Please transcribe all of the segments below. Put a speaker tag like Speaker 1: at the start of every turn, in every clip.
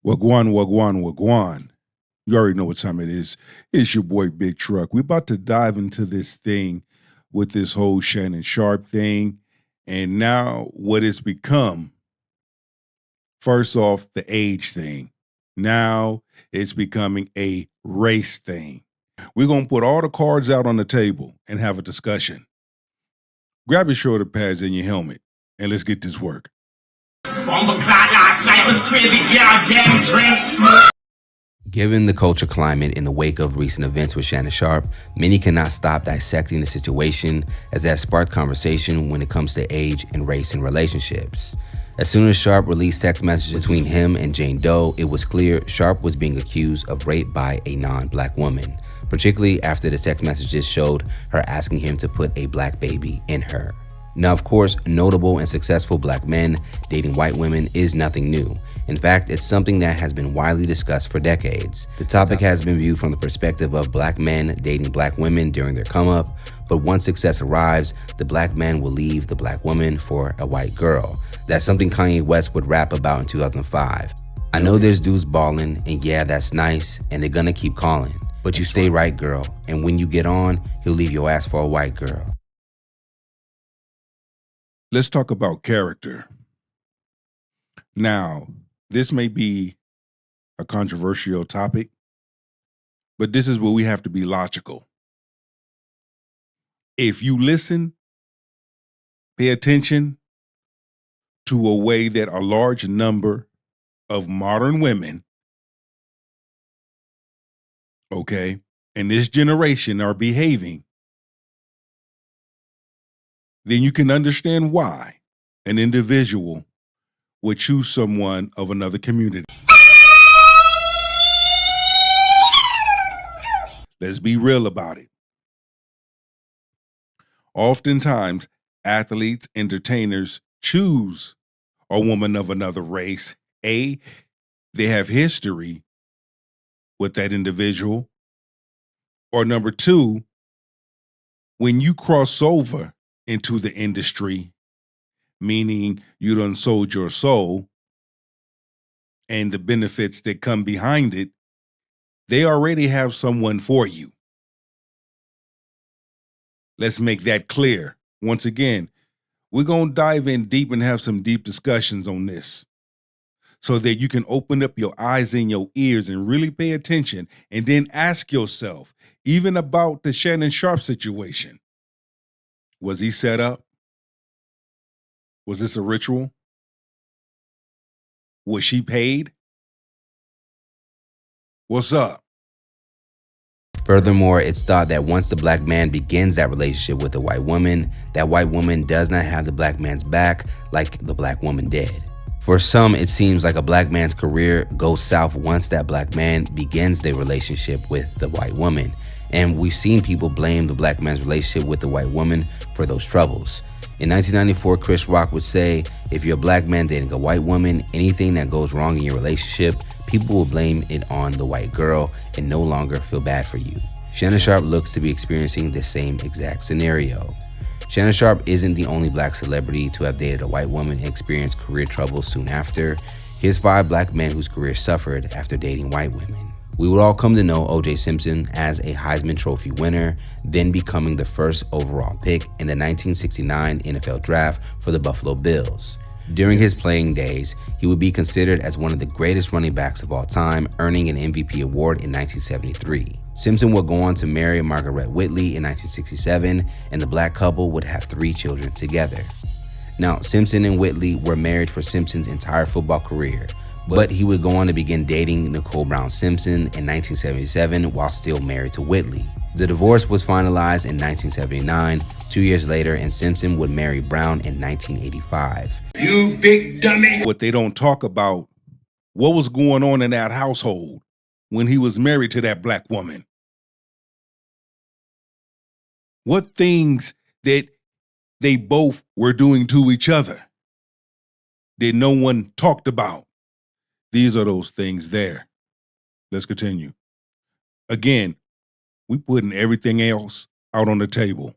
Speaker 1: Wagwan, wagwan, wagwan. You already know what time it is. It's your boy Big Truck. We're about to dive into this thing with this whole Shannon Sharpe thing. And now what it's become, first off, the age thing. Now it's becoming a race thing. We're going to put all the cards out on the table and have a discussion. Grab your shoulder pads and your helmet, and let's get this work.
Speaker 2: Last night was crazy, damn drinks.
Speaker 3: Given the culture climate in the wake of recent events with Shannon Sharpe, many cannot stop dissecting the situation as that sparked conversation when it comes to age and race in relationships. As soon as Sharpe released text messages between him and Jane Doe, it was clear Sharpe was being accused of rape by a non-black woman, particularly after the text messages showed her asking him to put a black baby in her. Now, of course, notable and successful black men dating white women is nothing new. In fact, it's something that has been widely discussed for decades. The topic has been viewed from the perspective of black men dating black women during their come up, but once success arrives, the black man will leave the black woman for a white girl. That's something Kanye West would rap about in 2005. I know there's dudes balling, and yeah, that's nice, and they're gonna keep calling. But you stay right, girl, and when you get on, he'll leave your ass for a white girl.
Speaker 1: Let's talk about character. Now, this may be a controversial topic, but this is where we have to be logical. If you listen, pay attention to a way that a large number of modern women, okay, in this generation are behaving, then you can understand why an individual would choose someone of another community. Let's be real about it. Oftentimes, athletes, entertainers choose a woman of another race. A, they have history with that individual. Or number two, when you cross over into the industry, meaning you done sold your soul and the benefits that come behind it, they already have someone for you. Let's make that clear. Once again, we're going to dive in deep and have some deep discussions on this so that you can open up your eyes and your ears and really pay attention, and then ask yourself, even about the Shannon Sharpe situation, was he set up? Was this a ritual? Was she paid? What's up?
Speaker 3: Furthermore, it's thought that once the black man begins that relationship with a white woman, that white woman does not have the black man's back like the black woman did. For some, it seems like a black man's career goes south once that black man begins their relationship with the white woman. And we've seen people blame the black man's relationship with the white woman for those troubles. In 1994, Chris Rock would say, if you're a black man dating a white woman, anything that goes wrong in your relationship, people will blame it on the white girl and no longer feel bad for you. Shannon Sharpe looks to be experiencing the same exact scenario. Shannon Sharpe isn't the only black celebrity to have dated a white woman and experienced career trouble soon after. Here's 5 black men whose careers suffered after dating white women. We would all come to know O.J. Simpson as a Heisman Trophy winner, then becoming the first overall pick in the 1969 NFL Draft for the Buffalo Bills. During his playing days, he would be considered as one of the greatest running backs of all time, earning an MVP award in 1973. Simpson would go on to marry Margaret Whitley in 1967, and the black couple would have 3 children together. Now, Simpson and Whitley were married for Simpson's entire football career, but he would go on to begin dating Nicole Brown Simpson in 1977 while still married to Whitley. The divorce was finalized in 1979, 2 years later, and Simpson would marry Brown in 1985.
Speaker 2: You big dummy.
Speaker 1: What they don't talk about, what was going on in that household when he was married to that black woman? What things that they both were doing to each other that no one talked about? These are those things there. Let's continue. Again, we putting everything else out on the table.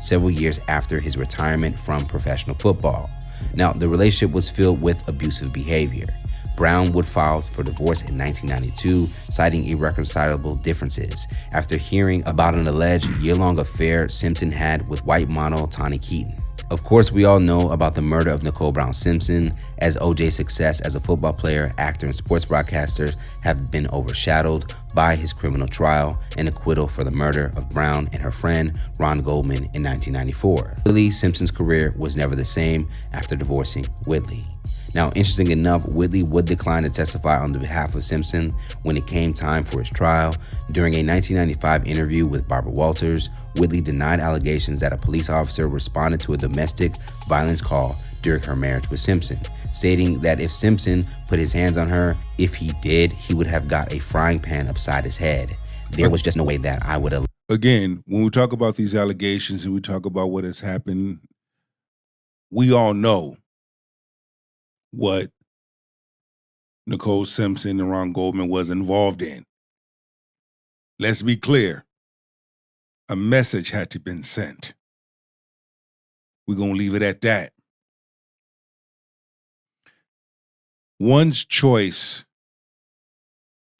Speaker 3: Several years after his retirement from professional football, Now, the relationship was filled with abusive behavior. Brown would file for divorce in 1992, citing irreconcilable differences after hearing about an alleged year-long affair Simpson had with white model Tawny Keaton. Of course, we all know about the murder of Nicole Brown Simpson, as OJ's success as a football player, actor, and sports broadcaster have been overshadowed by his criminal trial and acquittal for the murder of Brown and her friend Ron Goldman in 1994. Whitley Simpson's career was never the same after divorcing Whitley. Now, interesting enough, Whitley would decline to testify on the behalf of Simpson when it came time for his trial. During a 1995 interview with Barbara Walters, Whitley denied allegations that a police officer responded to a domestic violence call during her marriage with Simpson, stating that if Simpson put his hands on her, if he did, he would have got a frying pan upside his head. There was just no way that I would have.
Speaker 1: Again, when we talk about these allegations and we talk about what has happened, we all know what Nicole Simpson and Ron Goldman was involved in. Let's be clear. A message had to been sent. We're going to leave it at that. One's choice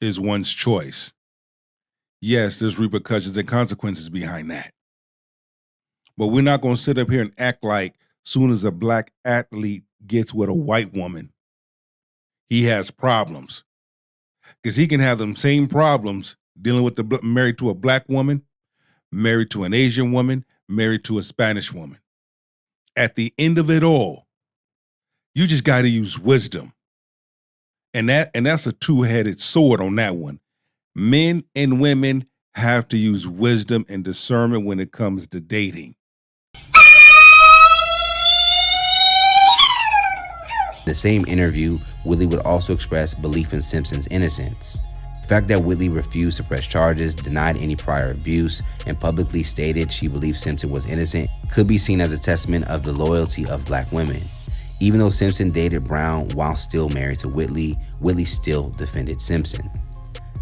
Speaker 1: is one's choice. Yes, there's repercussions and consequences behind that. But we're not going to sit up here and act like soon as a black athlete gets with a white woman, he has problems. Because he can have them same problems dealing with married to a black woman, married to an Asian woman, married to a Spanish woman. At the end of it all, you just got to use wisdom. And that's a two-headed sword on that one. Men and women have to use wisdom and discernment when it comes to dating.
Speaker 3: In the same interview, Whitley would also express belief in Simpson's innocence. The fact that Whitley refused to press charges, denied any prior abuse, and publicly stated she believed Simpson was innocent could be seen as a testament of the loyalty of black women. Even though Simpson dated Brown while still married to Whitley, Whitley still defended Simpson.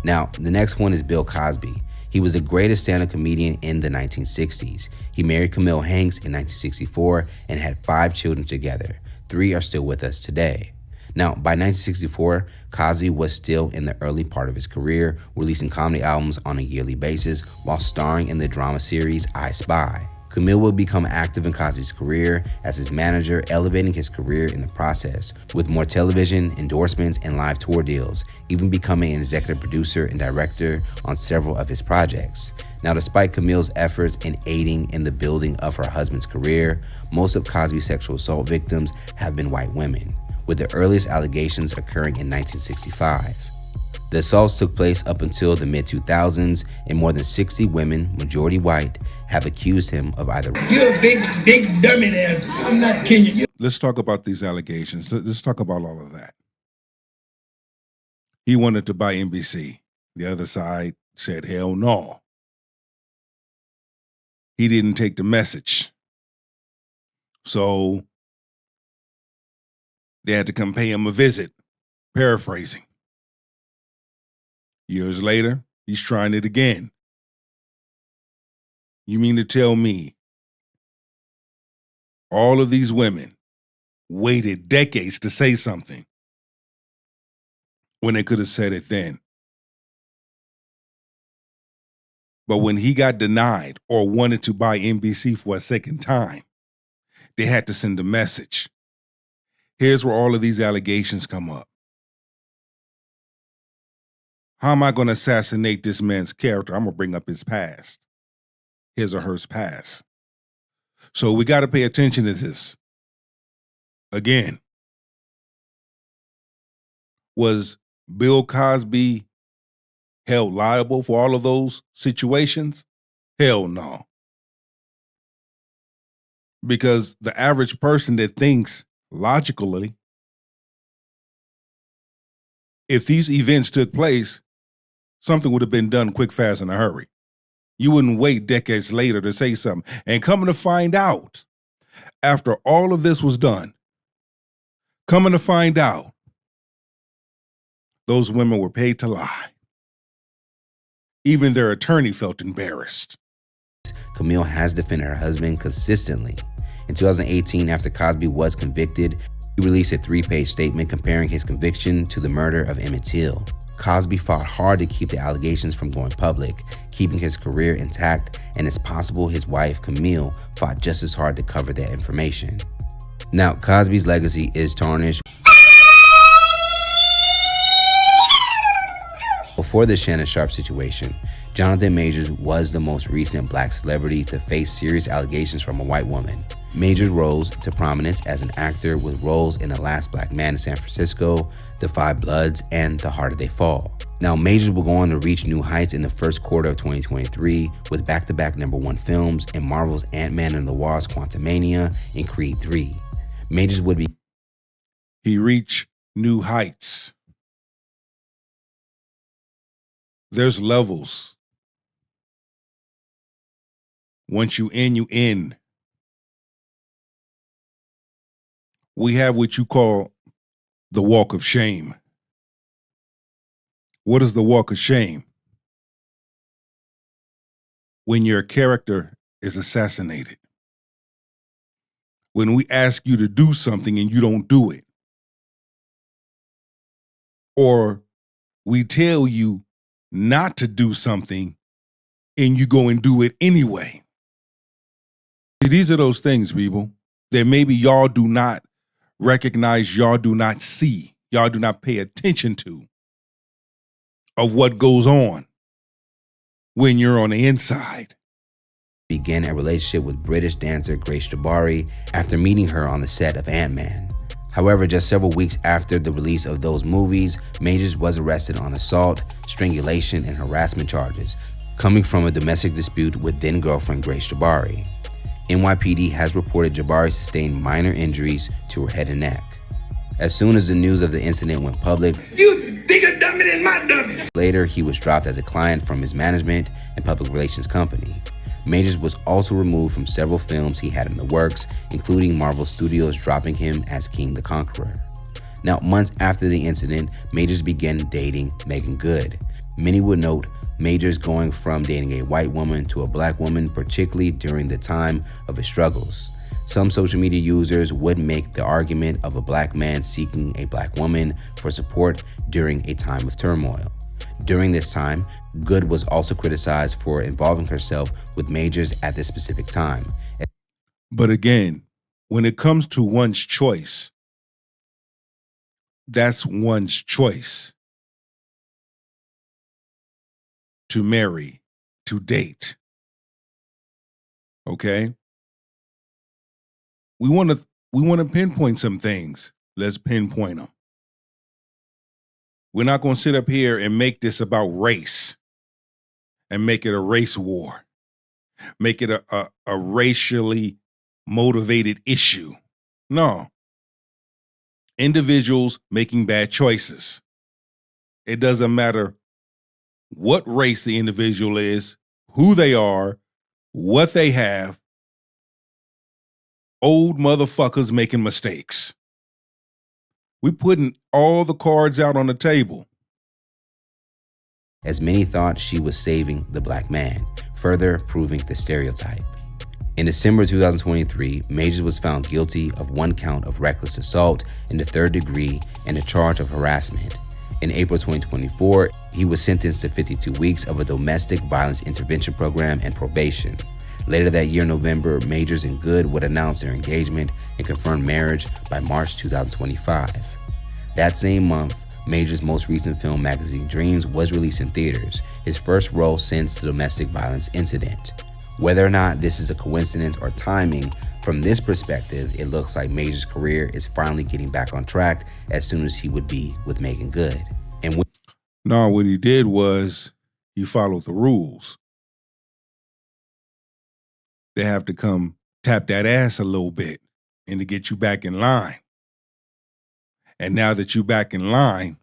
Speaker 3: Now, the next one is Bill Cosby. He was the greatest stand-up comedian in the 1960s. He married Camille Hanks in 1964 and had 5 children together. 3 are still with us today. Now, by 1964, Cosby was still in the early part of his career, releasing comedy albums on a yearly basis while starring in the drama series I Spy. Camille would become active in Cosby's career as his manager, elevating his career in the process, with more television, endorsements, and live tour deals, even becoming an executive producer and director on several of his projects. Now, despite Camille's efforts in aiding in the building of her husband's career, most of Cosby's sexual assault victims have been white women, with the earliest allegations occurring in 1965. The assaults took place up until the mid-2000s, and more than 60 women, majority white, have accused him of either.
Speaker 2: You're a big dummy there. I'm not kidding you.
Speaker 1: Let's talk about these allegations. Let's talk about all of that. He wanted to buy NBC. The other side said, hell no. He didn't take the message. So they had to come pay him a visit, paraphrasing. Years later, he's trying it again. You mean to tell me all of these women waited decades to say something when they could have said it then? But when he got denied or wanted to buy NBC for a second time, they had to send a message. Here's where all of these allegations come up. How am I going to assassinate this man's character? I'm going to bring up his past, his or her past. So we got to pay attention to this. Again, was Bill Cosby held liable for all of those situations? Hell no. Because the average person that thinks logically, if these events took place, something would have been done quick, fast, in a hurry. You wouldn't wait decades later to say something. And coming to find out, after all of this was done, coming to find out, those women were paid to lie. Even their attorney felt embarrassed.
Speaker 3: Camille has defended her husband consistently. In 2018, after Cosby was convicted, he released a 3-page statement comparing his conviction to the murder of Emmett Till. Cosby fought hard to keep the allegations from going public, keeping his career intact, and it's possible his wife, Camille, fought just as hard to cover that information. Now, Cosby's legacy is tarnished. Before the Shannon Sharpe situation, Jonathan Majors was the most recent black celebrity to face serious allegations from a white woman. Majors rose to prominence as an actor with roles in The Last Black Man in San Francisco, The Five Bloods, and The Harder They Fall. Now, Majors will go on to reach new heights in the first quarter of 2023 with back-to-back #1 films in Marvel's Ant-Man and the Wasp: Quantumania and Creed 3. Majors would be...
Speaker 1: He reached new heights. There's levels. Once you in, you in. We have what you call the walk of shame. What is the walk of shame? When your character is assassinated. When we ask you to do something and you don't do it. Or we tell you not to do something and you go and do it anyway. See, these are those things, people, that maybe y'all do not recognize, y'all do not see, y'all do not pay attention to of what goes on when you're on the inside.
Speaker 3: Began a relationship with British dancer Grace Jabari after meeting her on the set of Ant-Man. However, just several weeks after the release of those movies, Majors was arrested on assault, strangulation, and harassment charges, coming from a domestic dispute with then-girlfriend Grace Jabari. NYPD has reported Jabari sustained minor injuries to her head and neck. As soon as the news of the incident went public,
Speaker 2: You bigger dummy than my dummy.
Speaker 3: later he was dropped as a client from his management and public relations company. Majors was also removed from several films he had in the works, including Marvel Studios dropping him as King the Conqueror. Now, months after the incident, Majors began dating Meagan Good. Many would note Majors going from dating a white woman to a black woman, particularly during the time of his struggles. Some social media users would make the argument of a black man seeking a black woman for support during a time of turmoil. During this time, Good was also criticized for involving herself with Majors at this specific time.
Speaker 1: But again, when it comes to one's choice, that's one's choice to marry, to date. Okay? We want to pinpoint some things. Let's pinpoint them. We're not going to sit up here and make this about race and make it a race war. Make it a racially motivated issue. No. Individuals making bad choices. It doesn't matter what race the individual is, who they are, what they have. Old motherfuckers making mistakes. We putting all the cards out on the table.
Speaker 3: As many thought she was saving the black man, further proving the stereotype. In December 2023, Majors was found guilty of 1 count of reckless assault in the 3rd degree and a charge of harassment. In April 2024, he was sentenced to 52 weeks of a domestic violence intervention program and probation. Later that year, November, Majors and Good would announce their engagement and confirm marriage by March 2025. That same month, Majors' most recent film, Magazine Dreams, was released in theaters, his first role since the domestic violence incident. Whether or not this is a coincidence or timing, from this perspective, it looks like Majors' career is finally getting back on track as soon as he would be with Meagan Good. And
Speaker 1: No, what he did was he followed the rules. They have to come tap that ass a little bit and to get you back in line. And now that you're back in line,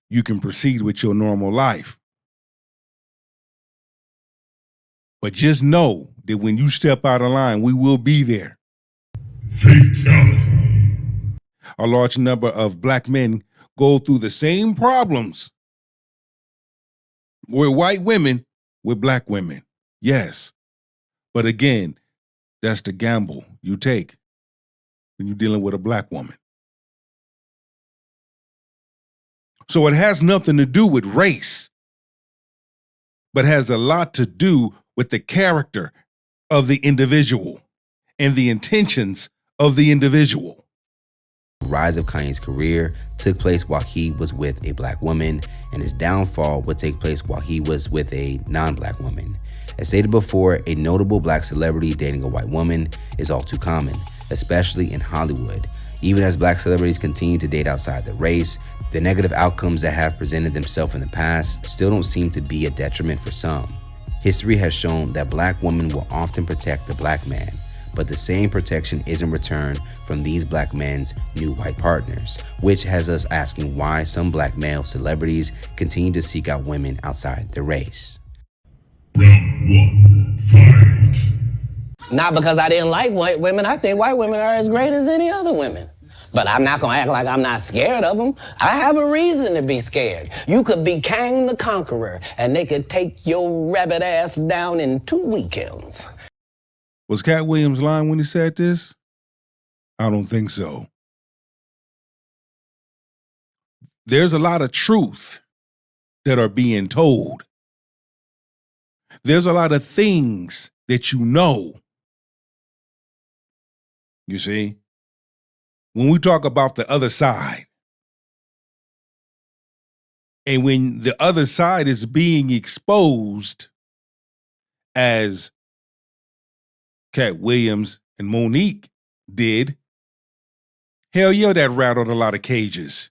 Speaker 1: you can proceed with your normal life. But just know that when you step out of line, we will be there.
Speaker 2: Fatality.
Speaker 1: A large number of black men go through the same problems with white women, with black women. Yes. But again, that's the gamble you take when you're dealing with a black woman. So it has nothing to do with race, but has a lot to do with the character of the individual and the intentions of the individual.
Speaker 3: The rise of Kanye's career took place while he was with a black woman, and his downfall would take place while he was with a non-black woman. As stated before, a notable black celebrity dating a white woman is all too common, especially in Hollywood. Even as black celebrities continue to date outside the race, the negative outcomes that have presented themselves in the past still don't seem to be a detriment for some. History has shown that black women will often protect the black man, but the same protection isn't returned from these black men's new white partners, which has us asking why some black male celebrities continue to seek out women outside the race.
Speaker 4: Round one, fight.
Speaker 5: Not because I didn't like white women. I think white women are as great as any other women. But I'm not gonna act like I'm not scared of them. I have a reason to be scared. You could be Kang the Conqueror, and they could take your rabbit ass down in 2 weekends.
Speaker 1: Was Cat Williams lying when he said this? I don't think so. There's a lot of truth that are being told. There's a lot of things that you know. You see? When we talk about the other side, and when the other side is being exposed as Cat Williams and Monique did, hell yeah, that rattled a lot of cages.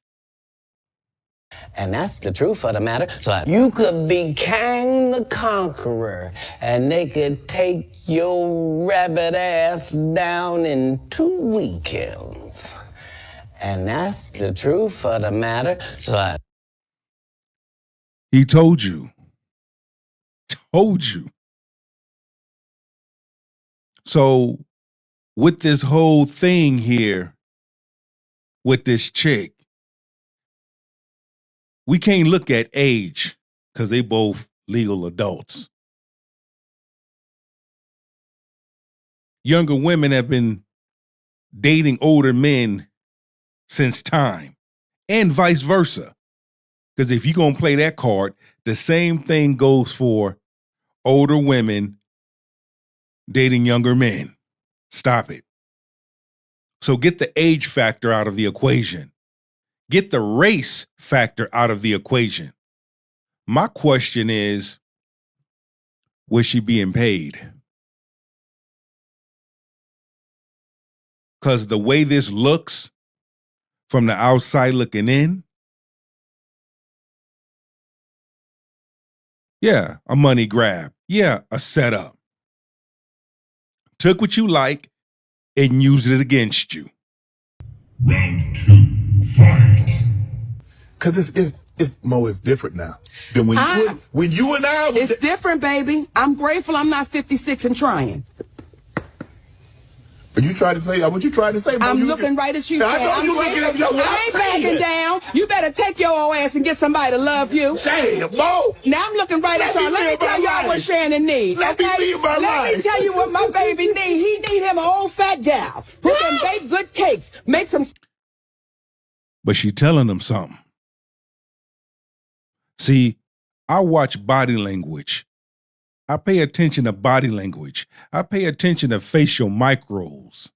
Speaker 5: And that's the truth of the matter. So you could be Kang the Conqueror, and they could take your rabbit ass down in 2 weekends. And that's the truth of the matter. So
Speaker 1: He told you. Told you. So with this whole thing here, with this chick, we can't look at age because they both legal adults. Younger women have been dating older men since time, and vice versa. Because if you're going to play that card, the same thing goes for older women dating younger men. Stop it. So get the age factor out of the equation. Get the race factor out of the equation. My question is, was she being paid? Because the way this looks from the outside looking in, yeah, a money grab. Yeah, a setup. Took what you like and used it against you.
Speaker 4: Round two, fight.
Speaker 6: Cause it's Mo, it's different now than when you and I was.
Speaker 7: It's different, baby. I'm grateful I'm not 56 and trying.
Speaker 6: Are you trying to say what you trying to say? Mo?
Speaker 7: I'm looking right at you.
Speaker 6: I know
Speaker 7: I'm
Speaker 6: you looking at your
Speaker 7: I ain't backing down. You better take your old ass and get somebody to love you.
Speaker 6: Damn, Mo.
Speaker 7: Now I'm looking right at y'all. Let me tell y'all what Shannon needs.
Speaker 6: Let me live my
Speaker 7: Let
Speaker 6: life.
Speaker 7: me tell you what my baby needs. He need him an old fat gal who can bake good cakes, make some.
Speaker 1: But she telling them something. See, I watch body language. I pay attention to body language. I pay attention to facial micros.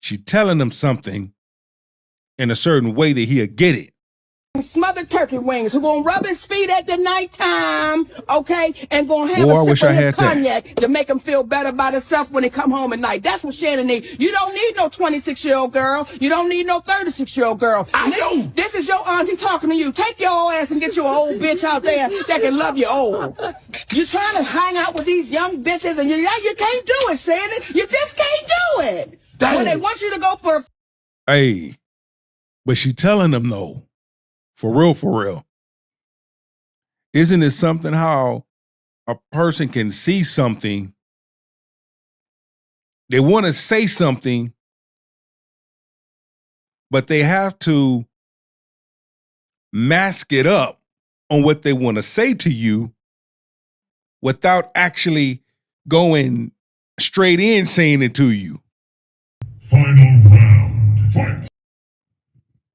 Speaker 1: She telling him something in a certain way that he'll get it.
Speaker 7: Smothered turkey wings who gonna rub his feet at the nighttime, okay, and gonna have
Speaker 1: Boy, I
Speaker 7: a
Speaker 1: wish
Speaker 7: sip
Speaker 1: I
Speaker 7: of his
Speaker 1: had that.
Speaker 7: cognac to make him feel better about himself when he come home at night. That's what Shannon needs. You don't need no 26-year-old girl. You don't need no 36-year-old girl. This is your auntie talking to you. Take your old ass and get you an old bitch out there that can love you old. You trying to hang out with these young bitches and you can't do it, Shannon. You just can't do it. When they want you to go for
Speaker 1: Hey, but she telling them though, for real. Isn't it something how a person can see something, they want to say something, but they have to mask it up on what they want to say to you without actually going straight in saying it to you.
Speaker 4: Final round. Fight.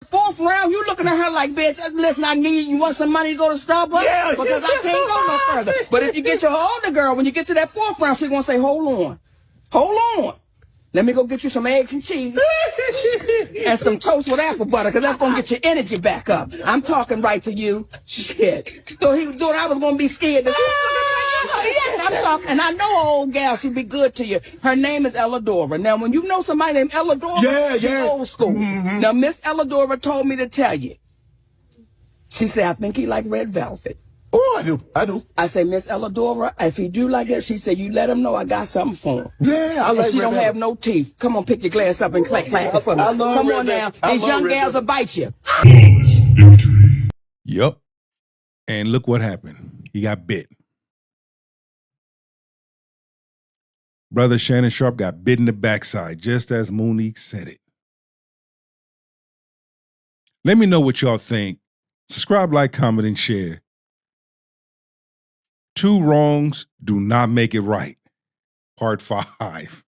Speaker 7: Fourth round, you looking at her like, bitch, listen, I need you. Want some money to go to Starbucks?
Speaker 6: Yeah,
Speaker 7: because I can't go no further. But if you get your older girl, when you get to that fourth round, she's gonna say, hold on. Let me go get you some eggs and cheese and some toast with apple butter, because that's going to get your energy back up. I'm talking right to you. Shit. So he was doing, I was going to be scared. Yes, I'm talking. And I know an old gal, she'd be good to you. Her name is Elladora. Now, when you know somebody named Elladora, she's old school. Now, Miss Elladora told me to tell you. She said, I think he like red velvet.
Speaker 6: Oh, I do.
Speaker 7: I say, Miss Elladora, if he do like that, she said, you let him know I got something for him.
Speaker 6: Yeah, I like
Speaker 7: and she
Speaker 6: red
Speaker 7: don't
Speaker 6: velvet.
Speaker 7: have no teeth. Come on, pick your glass up and clack for me.
Speaker 6: I love
Speaker 7: Come
Speaker 6: red
Speaker 7: on now.
Speaker 6: velvet. I
Speaker 7: These
Speaker 6: love
Speaker 7: young
Speaker 6: red
Speaker 7: gals will
Speaker 6: velvet.
Speaker 7: bite you.
Speaker 4: Flawless victory.
Speaker 1: Yep. And look what happened. He got bit. Brother Shannon Sharpe got bit in the backside, just as Monique said it. Let me know what y'all think. Subscribe, like, comment, and share. 2 wrongs do not make it right. Part 5.